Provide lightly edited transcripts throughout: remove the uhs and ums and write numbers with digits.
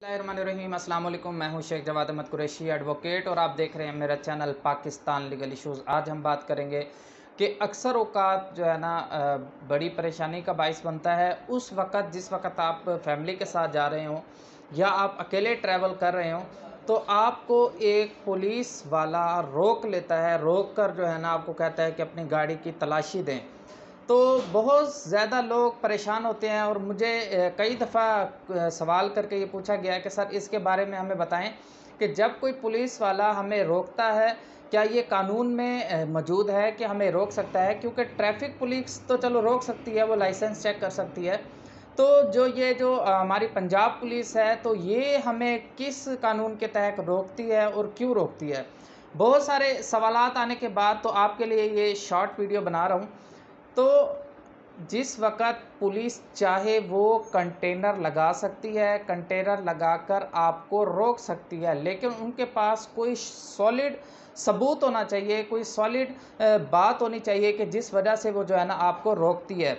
बिस्मिल्लाहिर्रहमानिर्रहीम। अस्सलाम वालेकुम। मैं हूं शेख जवाद अहमद कुरैशी एडवोकेट और आप देख रहे हैं मेरा चैनल पाकिस्तान लीगल इश्यूज़। आज हम बात करेंगे कि अक्सर औक़ात जो है ना बड़ी परेशानी का बाइस बनता है उस वक़्त जिस वक़्त आप फैमिली के साथ जा रहे हों या आप अकेले ट्रैवल कर रहे हों, तो आपको एक पुलिस वाला रोक लेता है। रोक कर जो है ना आपको कहता है कि अपनी गाड़ी की तलाशी दें। तो बहुत ज़्यादा लोग परेशान होते हैं और मुझे कई दफ़ा सवाल करके ये पूछा गया है कि सर इसके बारे में हमें बताएं कि जब कोई पुलिस वाला हमें रोकता है, क्या ये कानून में मौजूद है कि हमें रोक सकता है? क्योंकि ट्रैफ़िक पुलिस तो चलो रोक सकती है, वो लाइसेंस चेक कर सकती है। तो जो हमारी पंजाब पुलिस है, तो ये हमें किस कानून के तहत रोकती है और क्यों रोकती है? बहुत सारे सवालात आने के बाद तो आपके लिए ये शॉर्ट वीडियो बना रहा हूँ। तो जिस वक़्त पुलिस चाहे वो कंटेनर लगा सकती है, कंटेनर लगाकर आपको रोक सकती है, लेकिन उनके पास कोई सॉलिड सबूत होना चाहिए, कोई सॉलिड बात होनी चाहिए कि जिस वजह से वो जो है ना आपको रोकती है।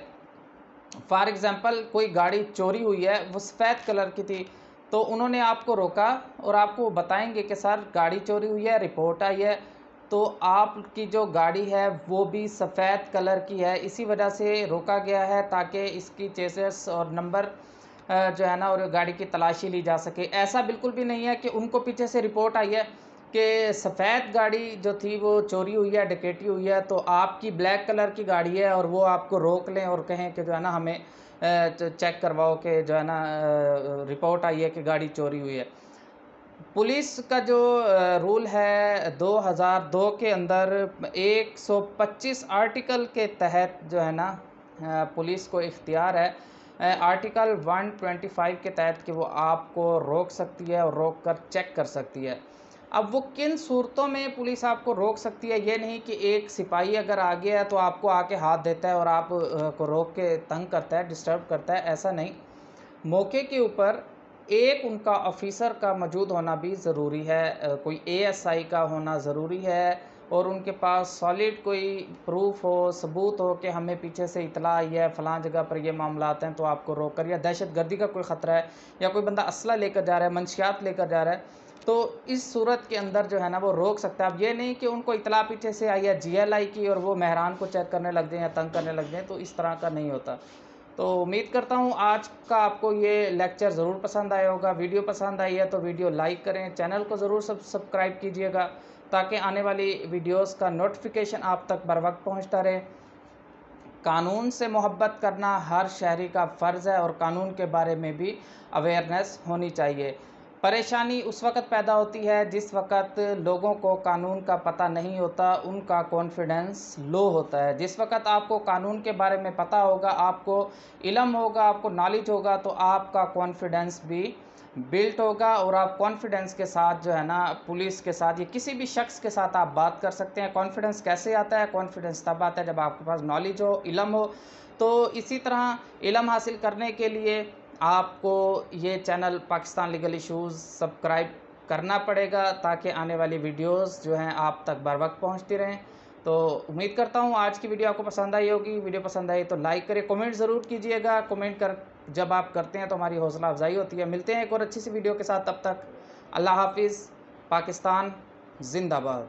फॉर एग्ज़ाम्पल कोई गाड़ी चोरी हुई है, वो सफ़ेद कलर की थी, तो उन्होंने आपको रोका और आपको बताएंगे कि सर गाड़ी चोरी हुई है, रिपोर्ट आई है। तो आपकी जो गाड़ी है वो भी सफ़ेद कलर की है, इसी वजह से रोका गया है ताकि इसकी चेसिस और नंबर जो है ना और गाड़ी की तलाशी ली जा सके। ऐसा बिल्कुल भी नहीं है कि उनको पीछे से रिपोर्ट आई है कि सफ़ेद गाड़ी जो थी वो चोरी हुई है, डकैती हुई है, तो आपकी ब्लैक कलर की गाड़ी है और वो आपको रोक लें और कहें कि जो है ना हमें चेक करवाओ कि जो है ना रिपोर्ट आई है कि गाड़ी चोरी हुई है। पुलिस का जो रूल है 2002 के अंदर 125 आर्टिकल के तहत जो है ना पुलिस को इख्तियार है आर्टिकल 125 के तहत कि वो आपको रोक सकती है और रोक कर चेक कर सकती है। अब वो किन सूरतों में पुलिस आपको रोक सकती है, ये नहीं कि एक सिपाही अगर आ गया है तो आपको आके हाथ देता है और आप को रोक के तंग करता है, डिस्टर्ब करता है, ऐसा नहीं। मौके के ऊपर एक उनका ऑफिसर का मौजूद होना भी ज़रूरी है, कोई एएसआई का होना ज़रूरी है और उनके पास सॉलिड कोई प्रूफ हो, सबूत हो कि हमें पीछे से इतला आई है, फ़लाँ जगह पर ये मामलात हैं तो आपको रोक कर, या दहशतगर्दी का कोई ख़तरा है या कोई बंदा असला लेकर जा रहा है, मंशियात लेकर जा रहा है, तो इस सूरत के अंदर जो है ना वो रोक सकता है। अब ये नहीं कि उनको इतला पीछे से आई है जीएलआई की और वो मेहरान को चेक करने लग जाएँ या तंग करने लग जाएँ, तो इस तरह का नहीं होता। तो उम्मीद करता हूँ आज का आपको ये लेक्चर ज़रूर पसंद आया होगा। वीडियो पसंद आई है तो वीडियो लाइक करें, चैनल को ज़रूर सब्सक्राइब कीजिएगा ताकि आने वाली वीडियोस का नोटिफिकेशन आप तक बर वक्त पहुँचता रहे। कानून से मोहब्बत करना हर शहरी का फ़र्ज़ है और कानून के बारे में भी अवेयरनेस होनी चाहिए। परेशानी उस वक़्त पैदा होती है जिस वक़्त लोगों को कानून का पता नहीं होता, उनका कॉन्फिडेंस लो होता है। जिस वक़्त आपको कानून के बारे में पता होगा, आपको इल्म होगा, आपको नॉलेज होगा, तो आपका कॉन्फिडेंस भी बिल्ट होगा और आप कॉन्फिडेंस के साथ जो है ना पुलिस के साथ या किसी भी शख्स के साथ आप बात कर सकते हैं। कॉन्फिडेंस कैसे आता है? कॉन्फिडेंस तब आता है जब आपके पास नॉलेज हो, इल्म हो। तो इसी तरह इल्म हासिल करने के लिए आपको ये channel Pakistan legal issues subscribe करना पड़ेगा ताकि आने वाली वीडियोस जो हैं आप तक बर वक्त पहुँचती रहें। तो उम्मीद करता हूँ आज की वीडियो आपको पसंद आई होगी। वीडियो पसंद आई तो लाइक करें, कमेंट ज़रूर कीजिएगा। कमेंट कर जब आप करते हैं तो हमारी हौसला अफजाई होती है। मिलते हैं एक और अच्छी सी वीडियो के साथ, तब तक अल्लाह हाफिज़। पाकिस्तान जिंदाबाद।